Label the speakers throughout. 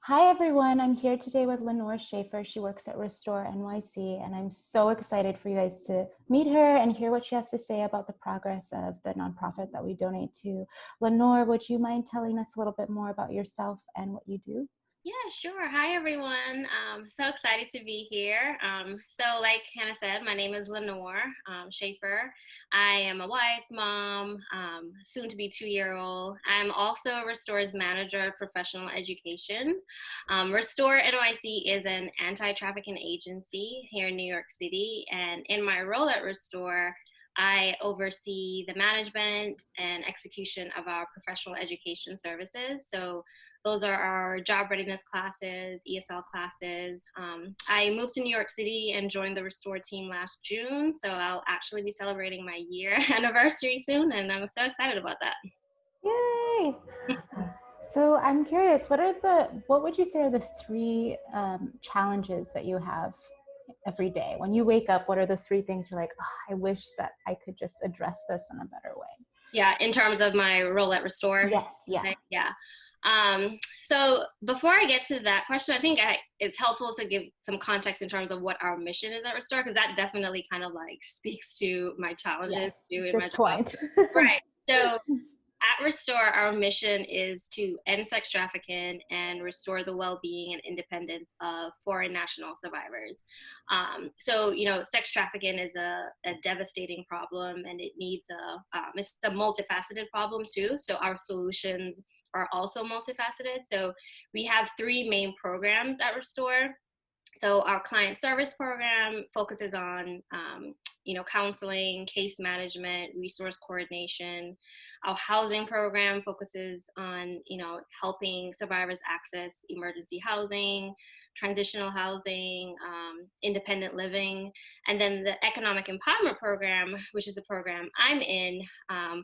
Speaker 1: Hi everyone, I'm here today with Lenore Schaffer. She works at Restore NYC, and I'm so excited for you guys to meet her and hear what she has to say about the progress of the nonprofit that we donate to. Lenore, would you mind telling us a little bit more about yourself and what you do?
Speaker 2: Yeah, sure. Hi, everyone. So excited to be here. So, like Hannah said, my name is Lenore Schaffer. I am a wife, mom, soon to be 2-year-old. I'm also a Restore's manager of professional education. Restore NYC is an anti trafficking agency here in New York City. And in my role at Restore, I oversee the management and execution of our professional education services. So, those are our job readiness classes, ESL classes. I moved to New York City and joined the Restore team last June. So I'll actually be celebrating my year anniversary soon. And I'm so excited about that.
Speaker 1: Yay! So I'm curious, what would you say are the three challenges that you have every day? When you wake up, what are the three things you're like, oh, I wish that I could just address this in a better way?
Speaker 2: Yeah, in terms of my role at Restore.
Speaker 1: Yes, yeah.
Speaker 2: Okay, yeah. So before I get to that question, it's helpful to give some context in terms of what our mission is at Restore, because that definitely kind of like speaks to my challenges
Speaker 1: Yes,
Speaker 2: too in my
Speaker 1: good
Speaker 2: job.
Speaker 1: point.
Speaker 2: Right. So at Restore, our mission is to end sex trafficking and restore the well-being and independence of foreign national survivors. Sex trafficking is a devastating problem, and it's a multifaceted problem too. So our solutions are also multifaceted. So we have three main programs at Restore. So our client service program focuses on counseling, case management, resource coordination. Our housing program focuses on helping survivors access emergency housing, transitional housing, independent living. And then the economic empowerment program, which is the program I'm in,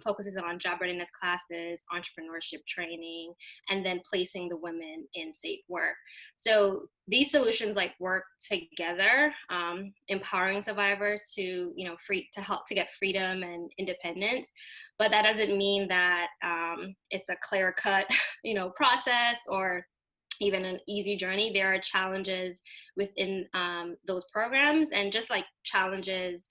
Speaker 2: focuses on job readiness classes, entrepreneurship training, and then placing the women in safe work. So these solutions like work together, empowering survivors to help to get freedom and independence. But that doesn't mean that it's a clear cut process or even an easy journey. There are challenges within those programs, and just like challenges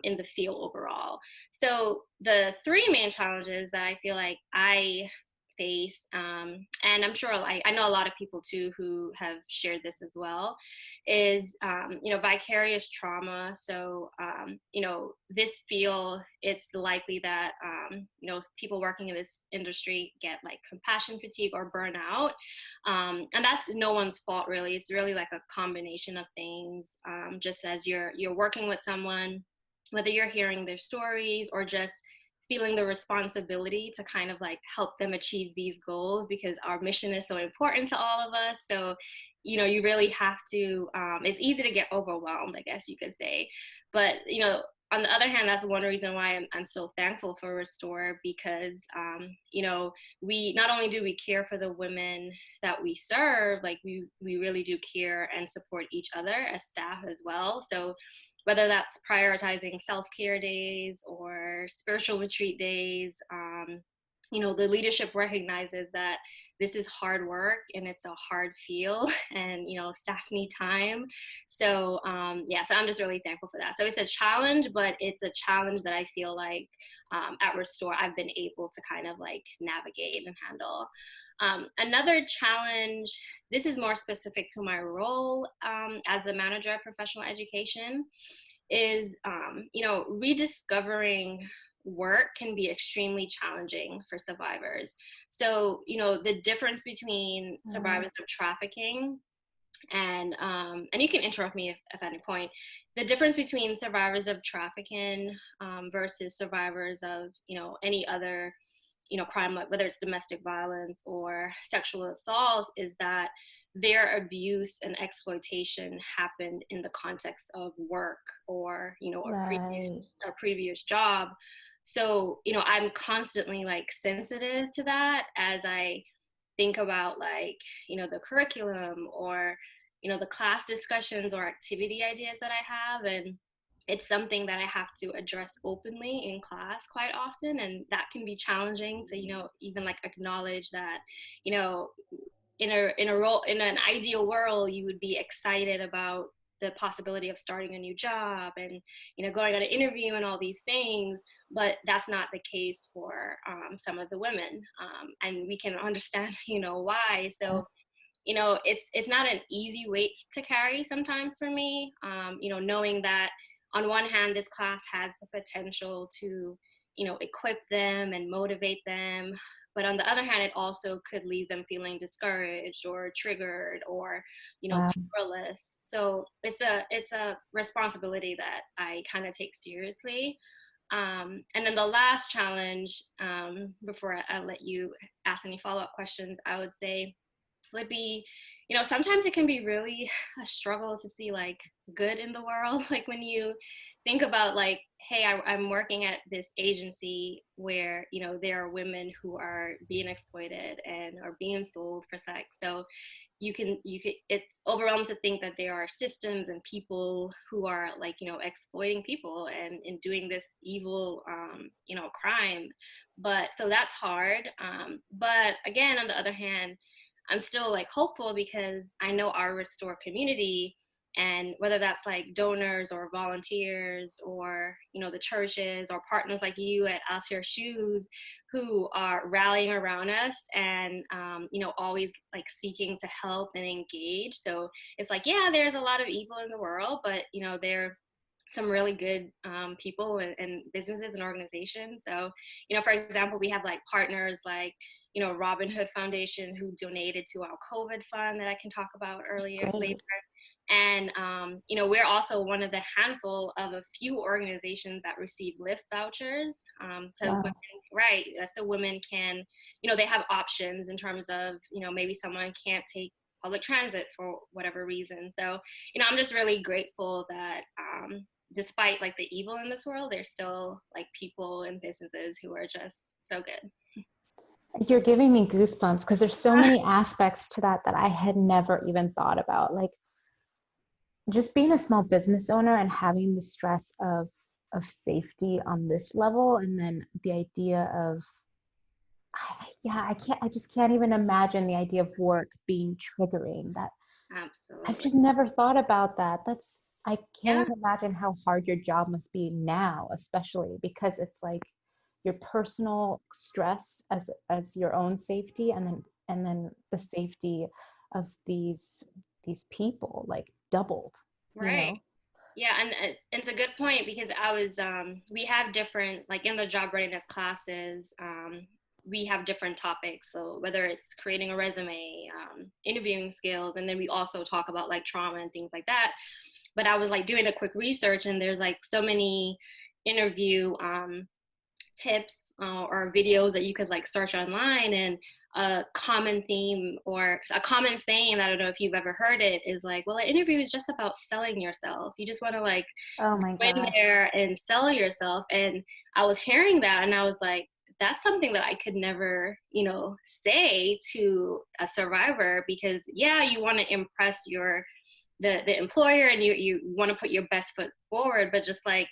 Speaker 2: in the field overall. So the three main challenges that I feel like I face, and I'm sure like I know a lot of people too who have shared this as well, is vicarious trauma. So this field, it's likely that people working in this industry get like compassion fatigue or burnout, and that's no one's fault really. It's really like a combination of things. Just as you're working with someone, whether you're hearing their stories or just feeling the responsibility to kind of like help them achieve these goals, because our mission is so important to all of us. So you really have to, it's easy to get overwhelmed, I guess you could say. But on the other hand, that's one reason why I'm so thankful for Restore, because we not only do we care for the women that we serve, like we really do care and support each other as staff as well. So whether that's prioritizing self-care days or spiritual retreat days, the leadership recognizes that this is hard work and it's a hard field, and staff need time. So so I'm just really thankful for that. So it's a challenge, but it's a challenge that I feel like at Restore I've been able to kind of like navigate and handle. Another challenge, this is more specific to my role as a manager of professional education, is rediscovering work can be extremely challenging for survivors. So the difference between
Speaker 1: Right.
Speaker 2: survivors of trafficking and you can interrupt me if at any point. The difference between survivors of trafficking versus survivors of any other crime, like whether it's domestic violence or sexual assault, is that their abuse and exploitation happened in the context of work or
Speaker 1: Right.
Speaker 2: a previous job. So I'm constantly like sensitive to that as I think about like the curriculum or the class discussions or activity ideas that I have. And it's something that I have to address openly in class quite often, and that can be challenging to even like acknowledge that you know in an ideal world, you would be excited about the possibility of starting a new job and going on an interview and all these things, but that's not the case for some of the women, and we can understand why. So it's not an easy weight to carry sometimes for me, knowing that on one hand this class has the potential to equip them and motivate them, but on the other hand it also could leave them feeling discouraged or triggered or
Speaker 1: Wow.
Speaker 2: powerless. So it's a responsibility that I kind of take seriously. And then the last challenge, before I let you ask any follow-up questions, I would say would be, sometimes it can be really a struggle to see like good in the world. Like when you think about like, hey, I'm working at this agency where, there are women who are being exploited and are being sold for sex. So it's overwhelming to think that there are systems and people who are like, exploiting people and doing this evil, crime. But so that's hard. But again, on the other hand, I'm still like hopeful because I know our Restore community, and whether that's like donors or volunteers or the churches or partners like you at Alterre Shoes who are rallying around us and always like seeking to help and engage. So it's like, yeah, there's a lot of evil in the world, but there are some really good people and businesses and organizations. So for example, we have like partners like Robin Hood Foundation, who donated to our COVID fund that I can talk about later. And, we're also one of the handful of a few organizations that receive Lyft vouchers. So
Speaker 1: Wow.
Speaker 2: women, right. So women can, they have options in terms of, maybe someone can't take public transit for whatever reason. So, I'm just really grateful that, despite like the evil in this world, there's still like people and businesses who are just so good.
Speaker 1: You're giving me goosebumps because there's so many aspects to that that I had never even thought about. Like just being a small business owner and having the stress of safety on this level, and then the idea of I just can't even imagine the idea of work being triggering. That I've
Speaker 2: Absolutely.
Speaker 1: just never thought about that. I can't
Speaker 2: Yeah.
Speaker 1: even imagine how hard your job must be now, especially because it's like your personal stress as your own safety, and then the safety of these people like doubled, you
Speaker 2: Right.
Speaker 1: know?
Speaker 2: Yeah, and it's a good point because we have different, like in the job readiness classes, we have different topics. So whether it's creating a resume, interviewing skills, and then we also talk about like trauma and things like that. But I was like doing a quick research, and there's like so many interview tips or videos that you could like search online. And a common theme or a common saying, I don't know if you've ever heard it, is like, well, an interview is just about selling yourself. You just want to like
Speaker 1: Oh my
Speaker 2: go in
Speaker 1: gosh.
Speaker 2: there and sell yourself. And I was hearing that and I was like, that's something that I could never, say to a survivor, because yeah, you want to impress the employer and you want to put your best foot forward, but just like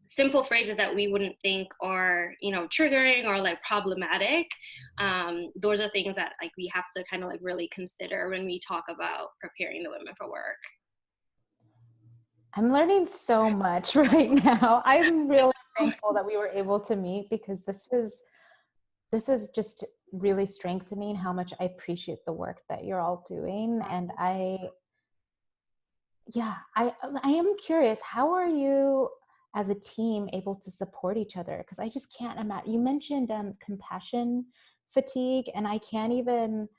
Speaker 2: simple phrases that we wouldn't think are triggering or like problematic, those are things that like we have to kind of like really consider when we talk about preparing the women for work.
Speaker 1: I'm learning so much right now. I'm really thankful that we were able to meet because this is just really strengthening how much I appreciate the work that you're all doing. And I am curious, how are you as a team able to support each other? Because I just can't imagine. You mentioned compassion fatigue, and I can't even,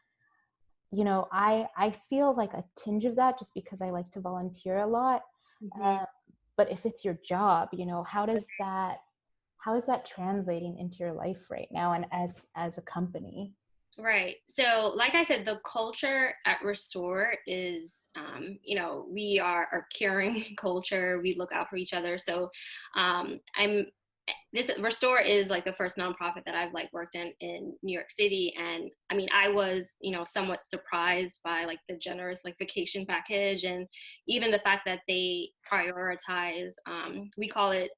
Speaker 1: I feel like a tinge of that just because I like to volunteer a lot.
Speaker 2: Mm-hmm.
Speaker 1: Uh, but if it's your job, how is that translating into your life right now and as a company?
Speaker 2: Right. So, like I said, the culture at Restore is, we are a caring culture. We look out for each other. So, I'm this Restore is like the first nonprofit that I've like worked in New York City, and I mean, I was somewhat surprised by like the generous like vacation package, and even the fact that they prioritize. We call it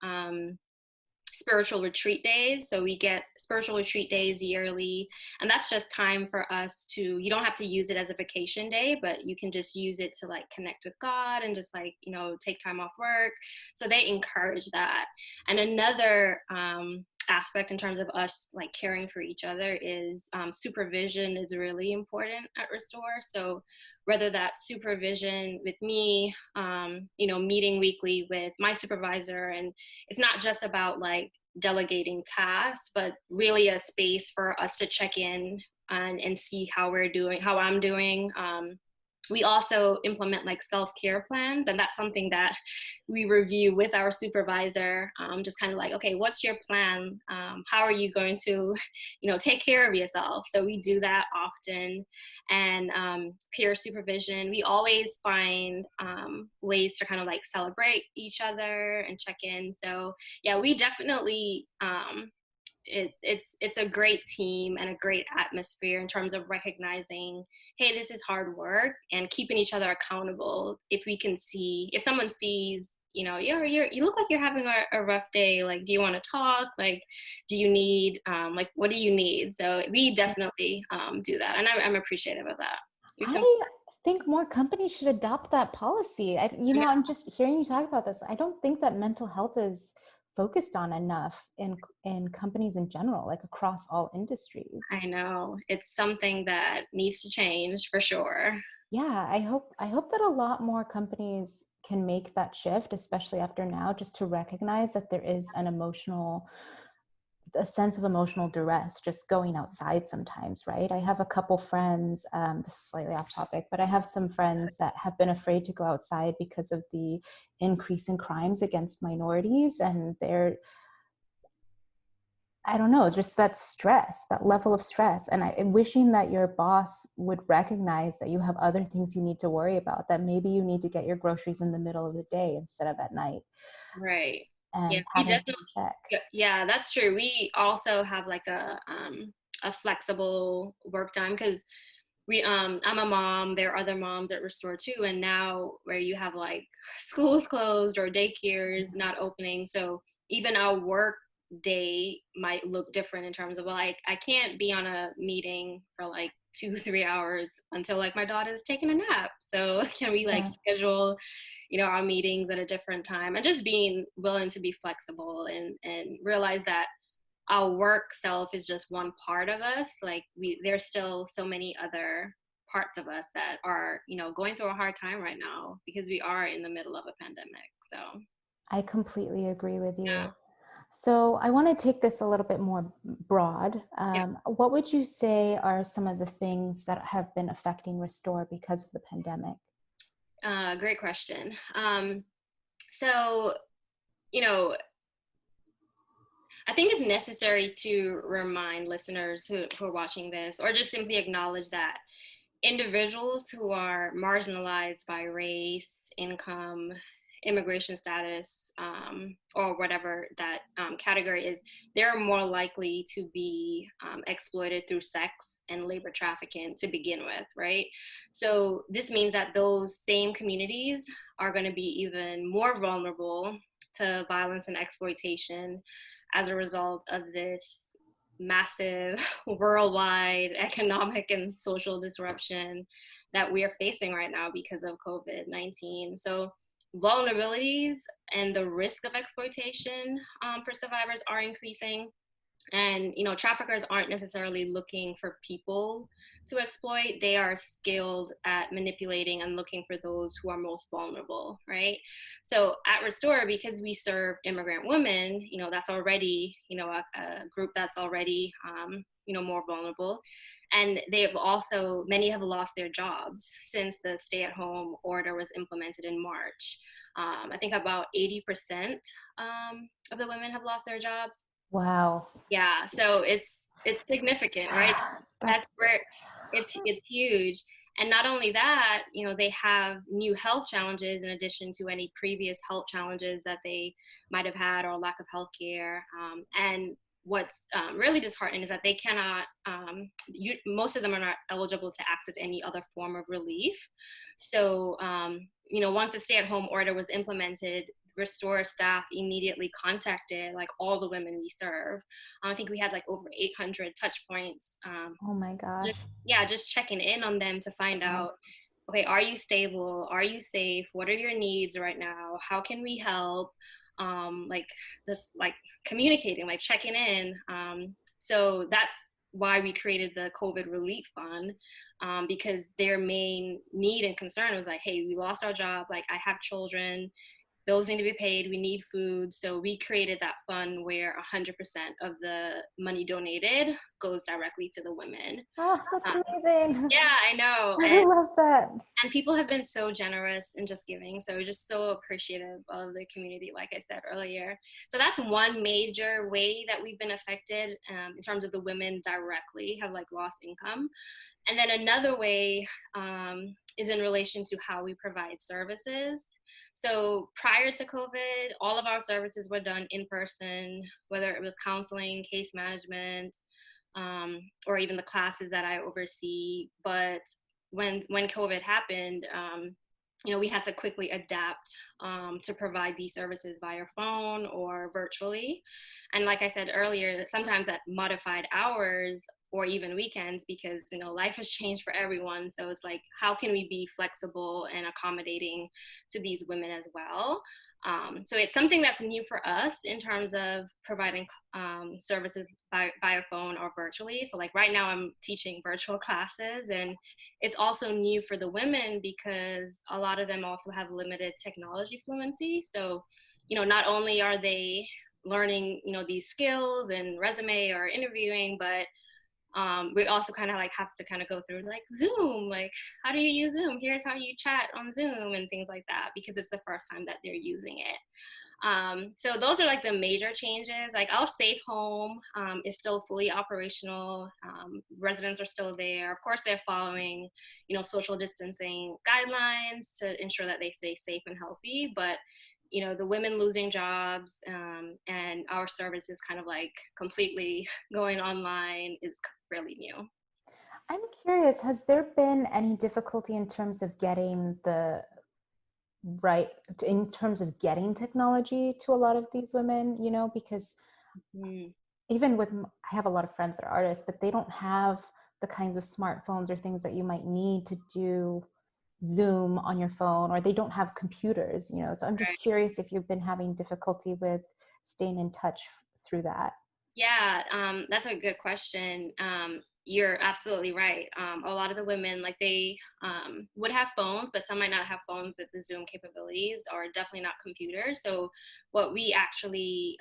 Speaker 2: spiritual retreat days. So we get spiritual retreat days yearly, and that's just time for us to, you don't have to use it as a vacation day, but you can just use it to like connect with God and just like, you know, take time off work. So they encourage that. And another aspect in terms of us like caring for each other is supervision is really important at Restore. So whether that's supervision with me, you know, meeting weekly with my supervisor, and it's not just about like delegating tasks, but really a space for us to check in and see how we're doing, how I'm doing. We also implement like self-care plans, and that's something that we review with our supervisor, just kind of like, okay, what's your plan? How are you going to, you know, take care of yourself? So we do that often. And peer supervision, we always find ways to kind of like celebrate each other and check in. So yeah, we definitely it's a great team and a great atmosphere in terms of recognizing, hey, this is hard work, and keeping each other accountable. If we can see, if someone sees, you know, you look like you're having a rough day, like, do you want to talk, like, do you need like, what do you need? So we definitely do that, and I'm appreciative of that.
Speaker 1: I think more companies should adopt that policy. You know,
Speaker 2: Yeah,
Speaker 1: I'm just hearing you talk about this. I don't think that mental health is focused on enough in companies in general, like across all industries.
Speaker 2: I know it's something that needs to change for sure.
Speaker 1: Yeah, I hope that a lot more companies can make that shift, especially after now, just to recognize that there is a sense of emotional duress just going outside sometimes, right? I have a couple friends, this is slightly off topic, but I have some friends that have been afraid to go outside because of the increase in crimes against minorities. And I don't know, just that stress, that level of stress. And I'm wishing that your boss would recognize that you have other things you need to worry about, that maybe you need to get your groceries in the middle of the day instead of at night,
Speaker 2: Right. Yeah,
Speaker 1: and
Speaker 2: we
Speaker 1: having
Speaker 2: definitely.
Speaker 1: some check.
Speaker 2: Yeah, that's true. We also have like a flexible work time because I'm a mom. There are other moms at Restore too, and now where you have like schools closed or daycares not opening, so even our work day might look different in terms of, well, I can't be on a meeting for like 2 3 hours until like my daughter's taking a nap. So can we like
Speaker 1: Yeah.
Speaker 2: schedule, you know, our meetings at a different time, and just being willing to be flexible and realize that our work self is just one part of us. Like there's still so many other parts of us that are, you know, going through a hard time right now because we are in the middle of a pandemic. So
Speaker 1: I completely agree with
Speaker 2: yeah.
Speaker 1: you. So I want to take this a little bit more broad.
Speaker 2: Yeah.
Speaker 1: What would you say are some of the things that have been affecting Restore because of the pandemic?
Speaker 2: Great question. So, you know, I think it's necessary to remind listeners who are watching this, or just simply acknowledge that individuals who are marginalized by race, income, immigration status, or whatever that category is, they're more likely to be exploited through sex and labor trafficking to begin with, right? So this means that those same communities are going to be even more vulnerable to violence and exploitation as a result of this massive worldwide economic and social disruption that we are facing right now because of COVID-19. So vulnerabilities and the risk of exploitation for survivors are increasing. And, you know, traffickers aren't necessarily looking for people to exploit. They are skilled at manipulating and looking for those who are most vulnerable, right? So at Restore, because we serve immigrant women, you know, that's already, you know, a group that's already, you know, more vulnerable. And they have also, many have lost their jobs since the stay-at-home order was implemented in March. I think about 80% of the women have lost their jobs.
Speaker 1: Wow.
Speaker 2: Yeah, so it's significant, right? That's
Speaker 1: That's
Speaker 2: where it's huge. And not only that, you know, they have new health challenges in addition to any previous health challenges that they might have had, or lack of health care. And what's really disheartening is that they cannot, most of them are not eligible to access any other form of relief. So, you know, once the stay-at-home order was implemented, Restore staff immediately contacted like all the women we serve. I think we had like over 800 touch points.
Speaker 1: Oh my gosh.
Speaker 2: Yeah, just checking in on them to find
Speaker 1: Wow.
Speaker 2: out, okay, are you stable? Are you safe? What are your needs right now? How can we help? Like just like communicating, like checking in. So that's why we created the COVID Relief Fund, because their main need and concern was like, hey, we lost our job. Like I have children, bills need to be paid, we need food. So we created that fund where 100% of the money donated goes directly to the women.
Speaker 1: Oh, that's
Speaker 2: Um,
Speaker 1: amazing.
Speaker 2: yeah, I know.
Speaker 1: I love that.
Speaker 2: And people have been so generous in just giving. So we're just so appreciative of the community, like I said earlier. So that's one major way that we've been affected, in terms of the women directly have like lost income. And then another way, is in relation to how we provide services. So prior to COVID, all of our services were done in person, whether it was counseling, case management, or even the classes that I oversee. But when COVID happened, we had to quickly adapt, to provide these services via phone or virtually. And like I said earlier, sometimes at modified hours or even weekends, because life has changed for everyone. So it's like, how can we be flexible and accommodating to these women as well? So it's something that's new for us in terms of providing, services via phone or virtually. So like right now I'm teaching virtual classes, and it's also new for the women because a lot of them also have limited technology fluency. So, not only are they learning, these skills and resume or interviewing, but we also kind of like have to kind of go through like Zoom, like how do you use Zoom? Here's how you chat on Zoom and things like that, because it's the first time that they're using it. So those are like the major changes. Like our safe home, is still fully operational. Residents are still there. Of course, they're following, social distancing guidelines to ensure that they stay safe and healthy. But the women losing jobs, and our services kind of like completely going online is really new.
Speaker 1: I'm curious, has there been any difficulty in terms of getting the right, in terms of getting technology to a lot of these women, because
Speaker 2: Mm,
Speaker 1: even with, I have a lot of friends that are artists, but they don't have the kinds of smartphones or things that you might need to do Zoom on your phone, or they don't have computers, So I'm just
Speaker 2: right.
Speaker 1: curious if you've been having difficulty with staying in touch through that.
Speaker 2: Yeah, that's a good question. You're absolutely right. A lot of the women, like they, would have phones, but some might not have phones with the Zoom capabilities, or definitely not computers. So what we actually,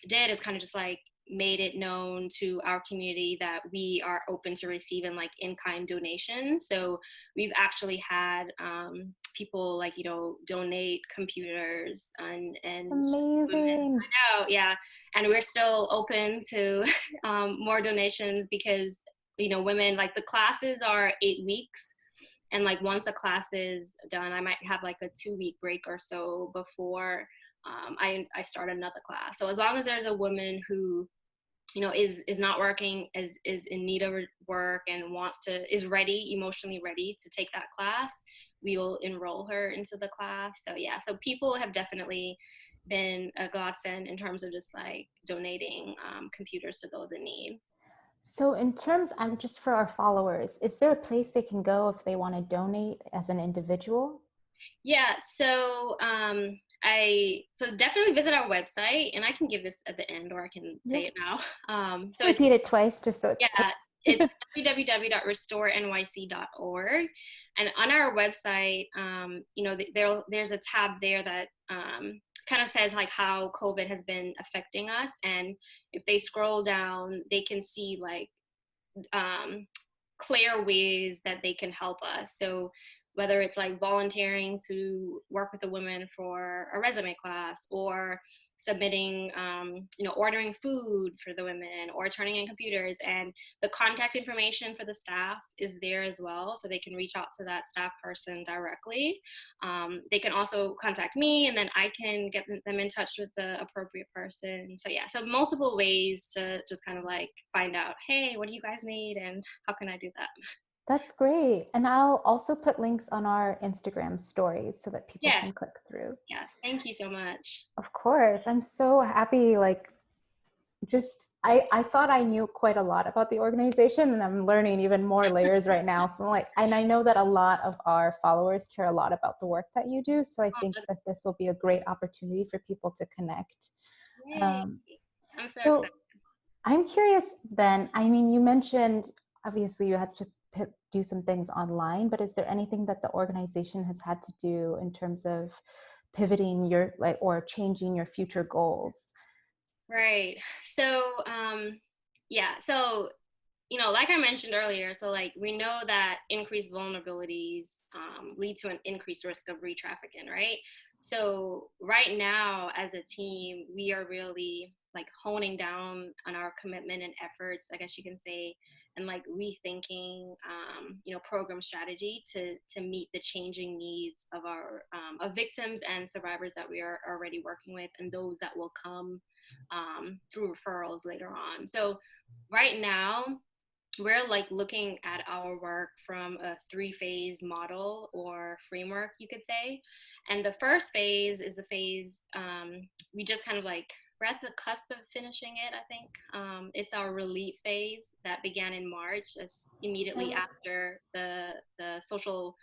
Speaker 2: did is kind of just like made it known to our community that we are open to receiving like in-kind donations. So we've actually had, people like donate computers
Speaker 1: It's
Speaker 2: and women.
Speaker 1: amazing.
Speaker 2: I know, yeah, and we're still open to, more donations, because women, like the classes are 8 weeks, and like once a class is done, I might have like a 2 week break or so before, I start another class. So as long as there's a woman who is not working, is in need of work, and is ready, emotionally ready to take that class, we will enroll her into the class. So yeah, so people have definitely been a godsend in terms of just like donating, computers to those in need.
Speaker 1: So in terms, just for our followers, is there a place they can go if they want to donate as an individual?
Speaker 2: Yeah, so, so definitely visit our website, and I can give this at the end, or I can
Speaker 1: Yeah.
Speaker 2: say it now. So it's
Speaker 1: Repeat it twice just so it's
Speaker 2: Yeah, it's www.restorenyc.org. And on our website, there's a tab there that, kind of says like how COVID has been affecting us. And if they scroll down, they can see like, um, clear ways that they can help us. So whether it's like volunteering to work with a woman for a resume class, or submitting, ordering food for the women, or turning in computers. And the contact information for the staff is there as well, so they can reach out to that staff person directly. They can also contact me, and then I can get them in touch with the appropriate person. So yeah, so multiple ways to just kind of like find out, hey, what do you guys need, and how can I do that?
Speaker 1: That's great. And I'll also put links on our Instagram stories so that people
Speaker 2: Yes,
Speaker 1: can click through.
Speaker 2: yes. Thank you so much.
Speaker 1: Of course. I'm so happy. Like, just, I thought I knew quite a lot about the organization, and I'm learning even more layers right now. So I'm like, and I know that a lot of our followers care a lot about the work that you do. So I think that this will be a great opportunity for people to connect.
Speaker 2: Yay.
Speaker 1: Um,
Speaker 2: I'm so excited.
Speaker 1: so I'm curious then, I mean, you mentioned obviously you had to do some things online, but is there anything that the organization has had to do in terms of pivoting your, like, or changing your future goals?
Speaker 2: Right. So, yeah. So, like I mentioned earlier, so like we know that increased vulnerabilities lead to an increased risk of re-trafficking, right? So right now, as a team, we are really like honing down on our commitment and efforts, I guess you can say, and like rethinking, program strategy to meet the changing needs of our of victims and survivors that we are already working with, and those that will come through referrals later on. So right now we're like looking at our work from a three-phase model or framework, you could say. And the first phase is the phase we just kind of like we're at the cusp of finishing it, I think. It's our relief phase that began in March, immediately after the social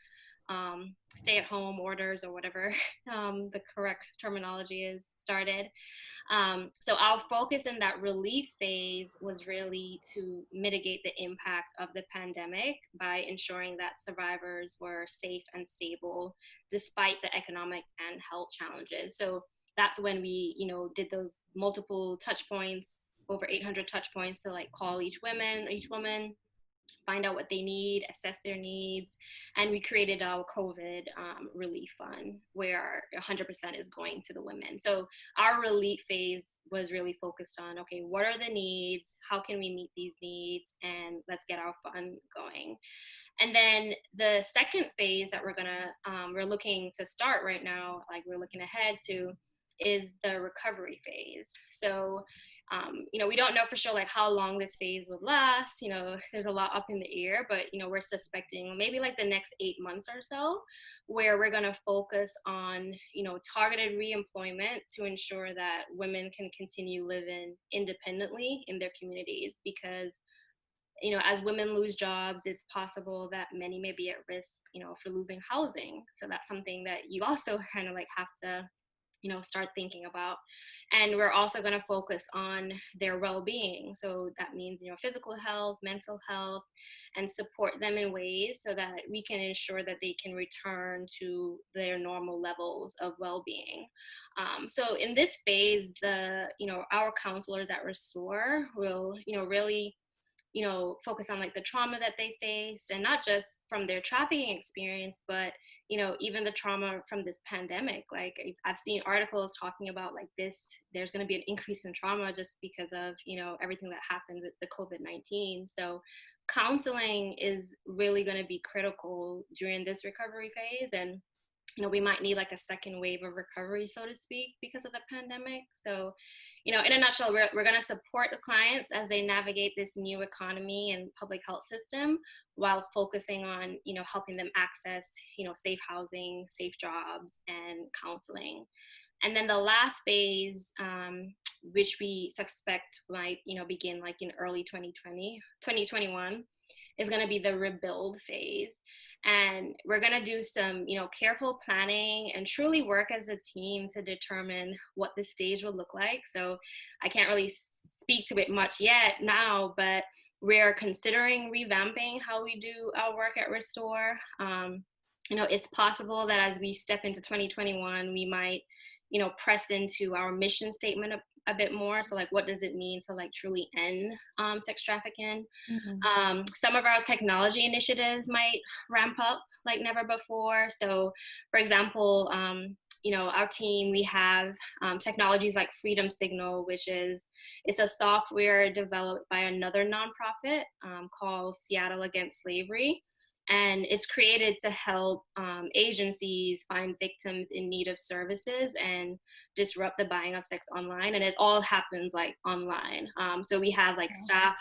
Speaker 2: stay-at-home orders or whatever the correct terminology is started. So our focus in that relief phase was really to mitigate the impact of the pandemic by ensuring that survivors were safe and stable despite the economic and health challenges. So that's when we, did those multiple touch points, over 800 touch points to like call each woman, find out what they need, assess their needs, and we created our COVID relief fund where 100% is going to the women. So our relief phase was really focused on, okay, what are the needs? How can we meet these needs? And let's get our fund going. And then the second phase that we're looking to start right now, like we're looking ahead to, is the recovery phase. So we don't know for sure like how long this phase would last. There's a lot up in the air, but we're suspecting maybe like the next 8 months or so, where we're going to focus on targeted reemployment to ensure that women can continue living independently in their communities. Because as women lose jobs, it's possible that many may be at risk for losing housing. So that's something that you also kind of like have to start thinking about. And we're also going to focus on their well-being. So that means physical health, mental health, and support them in ways so that we can ensure that they can return to their normal levels of well-being. So in this phase, our counselors at Restore will really focus on like the trauma that they faced, and not just from their trafficking experience, but even the trauma from this pandemic. Like I've seen articles talking about like there's going to be an increase in trauma just because of everything that happened with the COVID-19. So counseling is really going to be critical during this recovery phase. And we might need like a second wave of recovery, so to speak, because of the pandemic. So in a nutshell, we're going to support the clients as they navigate this new economy and public health system, while focusing on helping them access safe housing, safe jobs, and counseling. And then the last phase, which we suspect might begin like in early 2021, is going to be the rebuild phase. And we're going to do some careful planning and truly work as a team to determine what the stage will look like. So I can't really speak to it much yet now, but we're considering revamping how we do our work at Restore. It's possible that as we step into 2021, we might press into our mission statement a bit more. So like, what does it mean to like truly end sex trafficking?
Speaker 1: Mm-hmm.
Speaker 2: Some of our technology initiatives might ramp up like never before. So for example, our team, we have technologies like Freedom Signal, it's a software developed by another nonprofit called Seattle Against Slavery. And it's created to help agencies find victims in need of services and disrupt the buying of sex online. And it all happens like online. So we have like staff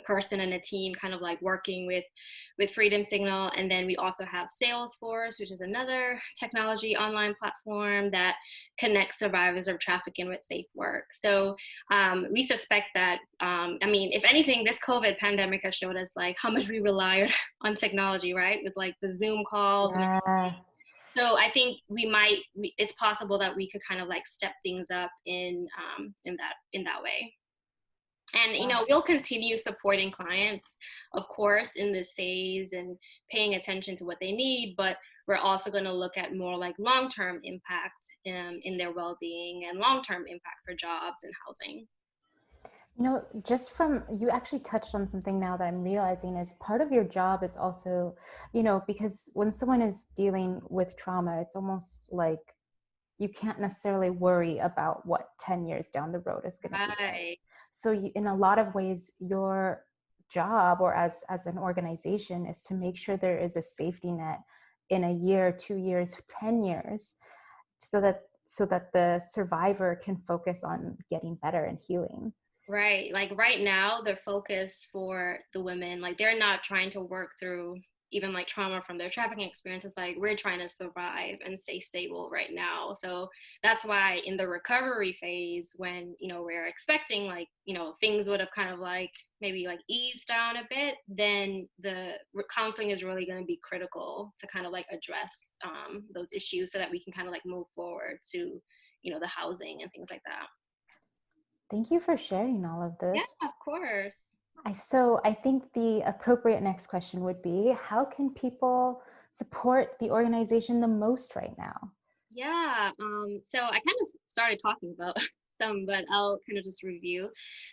Speaker 2: person and a team kind of like working with Freedom Signal. And then we also have Salesforce, which is another technology online platform that connects survivors of trafficking with safe work. So we suspect that I mean, if anything, this COVID pandemic has showed us like how much we rely on technology, right, with like the Zoom calls and
Speaker 1: Yeah.
Speaker 2: so I think it's possible that we could kind of like step things up in that way. And you
Speaker 1: Wow.
Speaker 2: know, we'll continue supporting clients, of course, in this phase and paying attention to what they need, but we're also going to look at more like long-term impact in their well-being and long-term impact for jobs and housing.
Speaker 1: You know, just from you actually touched on something now that I'm realizing is part of your job is also, you know, because when someone is dealing with trauma, it's almost like you can't necessarily worry about what 10 years down the road is going to be like.
Speaker 2: Right.
Speaker 1: So you, in a lot of ways, your job or as an organization is to make sure there is a safety net in a year, 2 years, 10 years, so that the survivor can focus on getting better and healing.
Speaker 2: Right. Like right now, the focus for the women, like they're not trying to work through even like trauma from their trafficking experiences. Like we're trying to survive and stay stable right now. So that's why in the recovery phase, when, you know, we're expecting like, you know, things would have kind of like maybe like eased down a bit, then the counseling is really going to be critical to kind of like address those issues so that we can kind of like move forward to, you know, the housing and things like that.
Speaker 1: Thank you for sharing all of
Speaker 2: Yeah,
Speaker 1: this.
Speaker 2: of course.
Speaker 1: So I think the appropriate next question would be, how can people support the organization the most right now?
Speaker 2: Yeah, so I kind of started talking about some, but I'll kind of just review.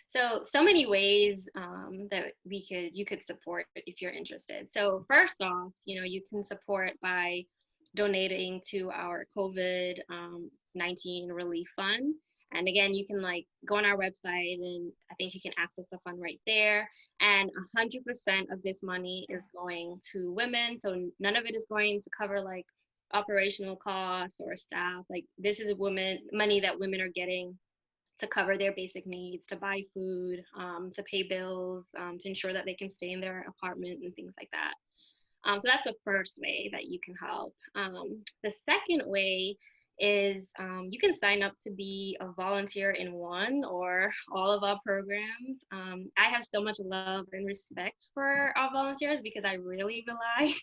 Speaker 2: So many ways that you could support if you're interested. So first off, you know, you can support by donating to our COVID 19 relief fund. And again, you can like go on our website, and I think you can access the fund right there. And 100% of this money is going to women. So none of it is going to cover like operational costs or staff. Like this is money that women are getting to cover their basic needs, to buy food, to pay bills, to ensure that they can stay in their apartment and things like that. So that's the first way that you can help. The second way is you can sign up to be a volunteer in one or all of our programs. I have so much love and respect for our volunteers because I really rely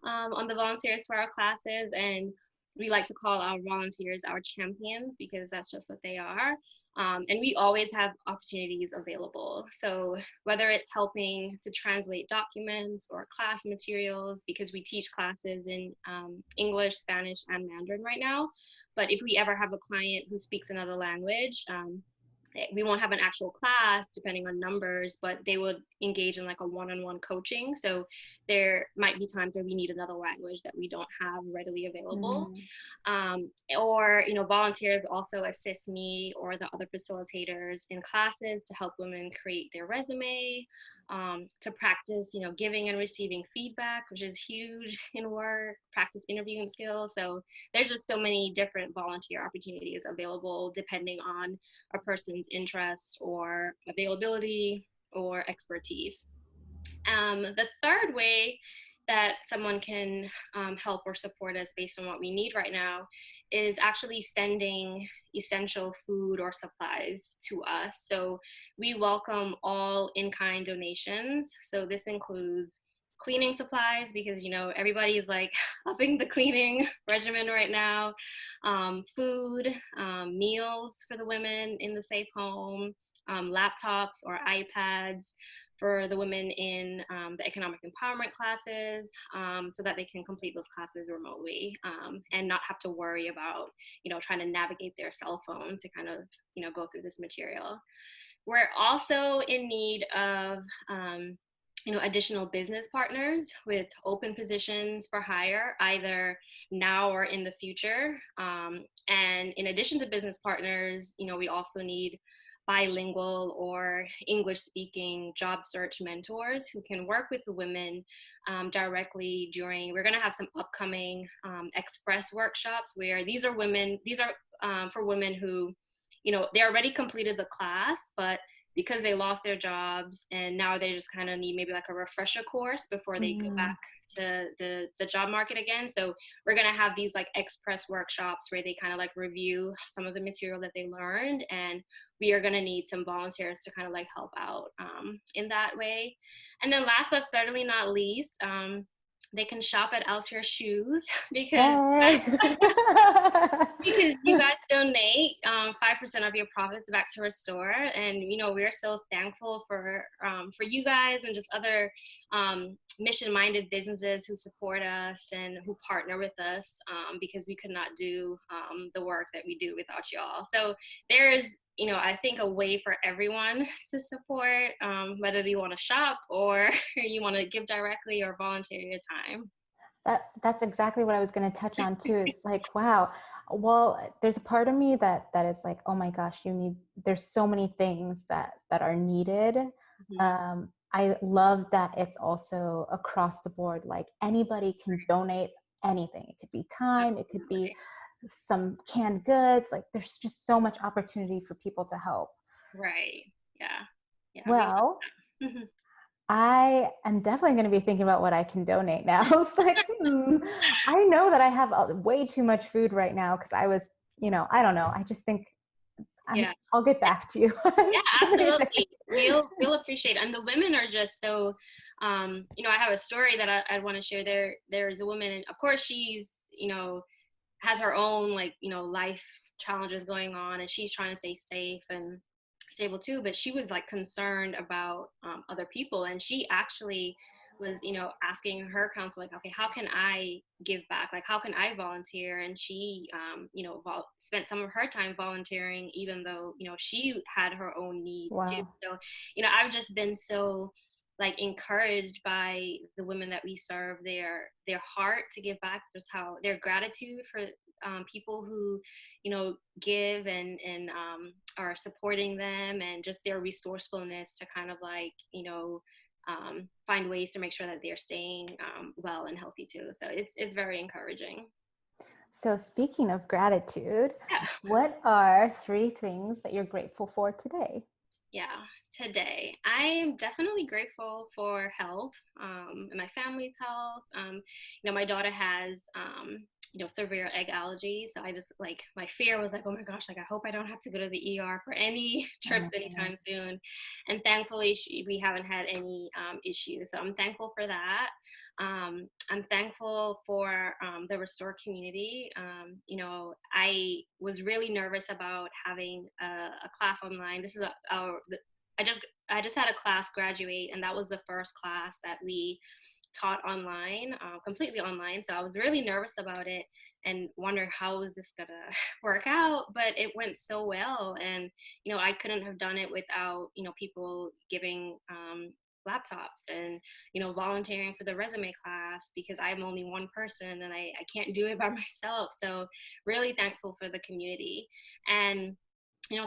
Speaker 2: on the volunteers for our classes. And we like to call our volunteers our champions because that's just what they are. And we always have opportunities available. So whether it's helping to translate documents or class materials, because we teach classes in English, Spanish, and Mandarin right now. But if we ever have a client who speaks another language, we won't have an actual class depending on numbers, but they would engage in like a one-on-one coaching. So there might be times where we need another language that we don't have readily available.
Speaker 1: Mm.
Speaker 2: Or, you know, volunteers also assist me or the other facilitators in classes to help women create their resume, to practice, you know, giving and receiving feedback, which is huge in work, practice interviewing skills. So there's just so many different volunteer opportunities available depending on a person's interest or availability or expertise. The third way that someone can help or support us based on what we need right now is actually sending essential food or supplies to us. So we welcome all in-kind donations. So this includes cleaning supplies because, you know, everybody is like upping the cleaning regimen right now, food, meals for the women in the safe home, laptops or iPads for the women in the economic empowerment classes, so that they can complete those classes remotely, and not have to worry about, you know, trying to navigate their cell phone to kind of, you know, go through this material. We're also in need of you know, additional business partners with open positions for hire, either now or in the future. And in addition to business partners, you know, we also need bilingual or English speaking job search mentors who can work with the women directly we're going to have some upcoming express workshops where these are for women who, you know, they already completed the class, but because they lost their jobs and now they just kind of need maybe like a refresher course before they go
Speaker 1: Mm,
Speaker 2: back to the job market again. So we're going to have these like express workshops where they kind of like review some of the material that they learned, and we are going to need some volunteers to kind of like help out in that way. And then last but certainly not least, they can shop at Alterre shoes because
Speaker 1: yay.
Speaker 2: because you guys donate 5% of your profits back to Restore, and we're so thankful for you guys and just other mission-minded businesses who support us and who partner with us, because we could not do the work that we do without y'all. So there's I think a way for everyone to support, whether you want to shop or you want to give directly or volunteer your time.
Speaker 1: That's exactly what I was going to touch on too. Is like, wow. Well, there's a part of me that is like, oh my gosh, there's so many things that are needed.
Speaker 2: Mhm.
Speaker 1: I love that it's also across the board. Like anybody can donate anything. It could be time, it could be
Speaker 2: Absolutely.
Speaker 1: some canned goods. Like there's just so much opportunity for people to help.
Speaker 2: Right. Yeah. Yeah. We
Speaker 1: Well,
Speaker 2: love that.
Speaker 1: I am definitely going to be thinking about what I can donate now. It's like, I know that I have way too much food right now because I was, I don't know. I just think
Speaker 2: Yeah.
Speaker 1: I'll get back to you on
Speaker 2: Yeah,
Speaker 1: so many
Speaker 2: absolutely.
Speaker 1: things.
Speaker 2: We'll appreciate it. And the women are just so I have a story that I want to share. There's a woman, and of course she's, has her own like, life challenges going on, and she's trying to stay safe and stable too, but she was like concerned about other people, and she actually was asking her counsel like, okay, how can I give back, like how can I volunteer? And she spent some of her time volunteering, even though she had her own needs too.
Speaker 1: Wow.
Speaker 2: So I've just been so like encouraged by the women that we serve, their heart to give back, just how their gratitude for people who give and are supporting them, and just their resourcefulness to kind of like find ways to make sure that they're staying well and healthy too. So it's very encouraging.
Speaker 1: So speaking of gratitude,
Speaker 2: Yeah.
Speaker 1: what are 3 things that you're grateful for today?
Speaker 2: Yeah, today I am definitely grateful for health, and my family's health. My daughter has severe egg allergy, so I just like, my fear was like, oh my gosh, like I hope I don't have to go to the ER for any
Speaker 1: Oh
Speaker 2: trips
Speaker 1: my
Speaker 2: anytime
Speaker 1: goodness.
Speaker 2: soon. And thankfully we haven't had any issues, so I'm thankful for that. I'm thankful for the Restore community. I was really nervous about having a class online. This is I just had a class graduate, and that was the first class that we taught online, completely online. So I was really nervous about it and wondering how was this gonna work out. But it went so well, and I couldn't have done it without people giving laptops and volunteering for the resume class, because I'm only one person and I can't do it by myself. So really thankful for the community. And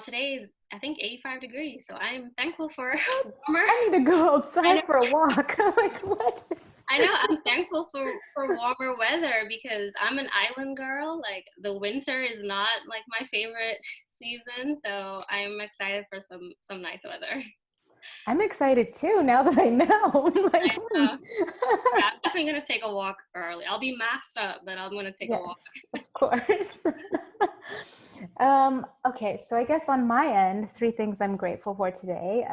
Speaker 2: today is, I think, 85 degrees, so I'm thankful for
Speaker 1: What?
Speaker 2: warmer.
Speaker 1: I need to go
Speaker 2: I know,
Speaker 1: outside for a walk. I'm like, what?
Speaker 2: I'm thankful for warmer weather, because I'm an island girl. Like the winter is not like my favorite season, so I'm excited for some nice weather.
Speaker 1: I'm excited too now that I know. I'm like,
Speaker 2: Uh, yeah, I'm definitely gonna take a walk early. I'll be maxed up, but I'm gonna take a
Speaker 1: Yes,
Speaker 2: walk.
Speaker 1: of course. Okay, so I guess on my end, 3 things I'm grateful for today,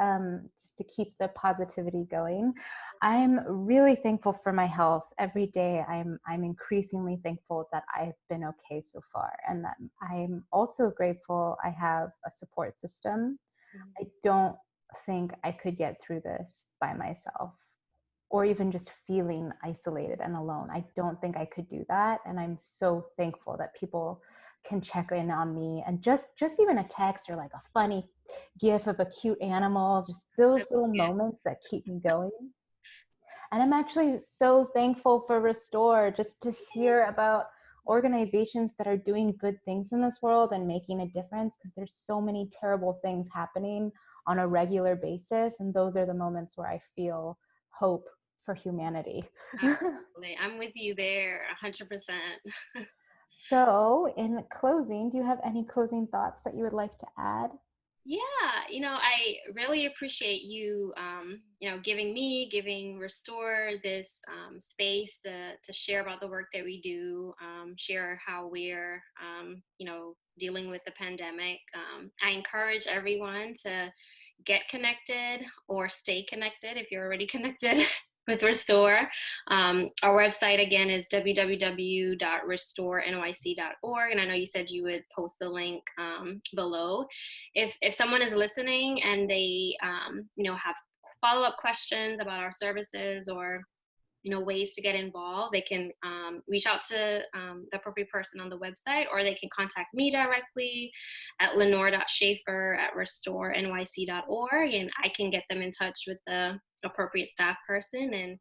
Speaker 1: just to keep the positivity going. I'm really thankful for my health. Every day, I'm increasingly thankful that I've been okay so far, and that I'm also grateful I have a support system. I don't think I could get through this by myself, or even just feeling isolated and alone. I don't think I could do that. And I'm so thankful that people can check in on me, and just even a text or like a funny gif of a cute animal, just those little moments that keep me going. And I'm actually so thankful for Restore, just to hear about organizations that are doing good things in this world and making a difference, because there's so many terrible things happening on a regular basis. And those are the moments where I feel hope for humanity.
Speaker 2: Absolutely, I'm with you there, 100%.
Speaker 1: So, in closing, do you have any closing thoughts that you would like to add?
Speaker 2: Yeah, I really appreciate you, giving Restore this space to share about the work that we do, share how we're, dealing with the pandemic. I encourage everyone to get connected or stay connected if you're already connected with Restore. Our website again is www.restoranyc.org, and I know you said you would post the link below. If someone is listening and they have follow-up questions about our services or ways to get involved, they can reach out to the appropriate person on the website, or they can contact me directly at lenore.schaffer@restoranyc.org, and I can get them in touch with the appropriate staff person. And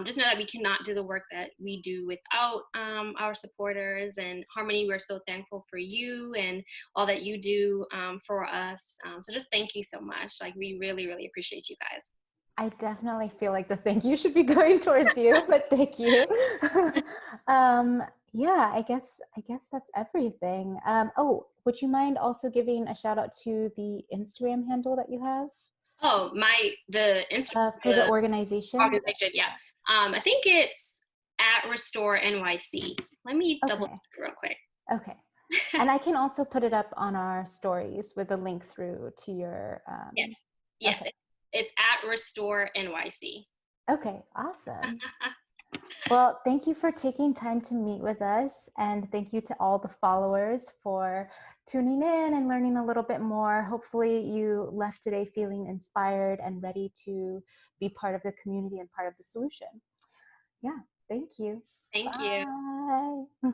Speaker 2: just know that we cannot do the work that we do without our supporters. And Harmony, we're so thankful for you and all that you do for us. So just thank you so much. Like, we really, really appreciate you guys.
Speaker 1: I definitely feel like the thank you should be going towards you, but thank you. Yeah, I guess that's everything. Oh, would you mind also giving a shout out to the Instagram handle that you have
Speaker 2: Oh,
Speaker 1: for the
Speaker 2: the
Speaker 1: organization?
Speaker 2: organization, yeah. I think it's at Restore NYC. Let me double
Speaker 1: Okay,
Speaker 2: check real quick.
Speaker 1: okay. And I can also put it up on our stories with a link through to your.
Speaker 2: Yes, yes,
Speaker 1: Okay,
Speaker 2: it's at Restore NYC.
Speaker 1: okay, awesome. Well, thank you for taking time to meet with us, and thank you to all the followers for tuning in and learning a little bit more. Hopefully you left today feeling inspired and ready to be part of the community and part of the solution. Yeah, thank you.
Speaker 2: Thank you.
Speaker 1: Bye.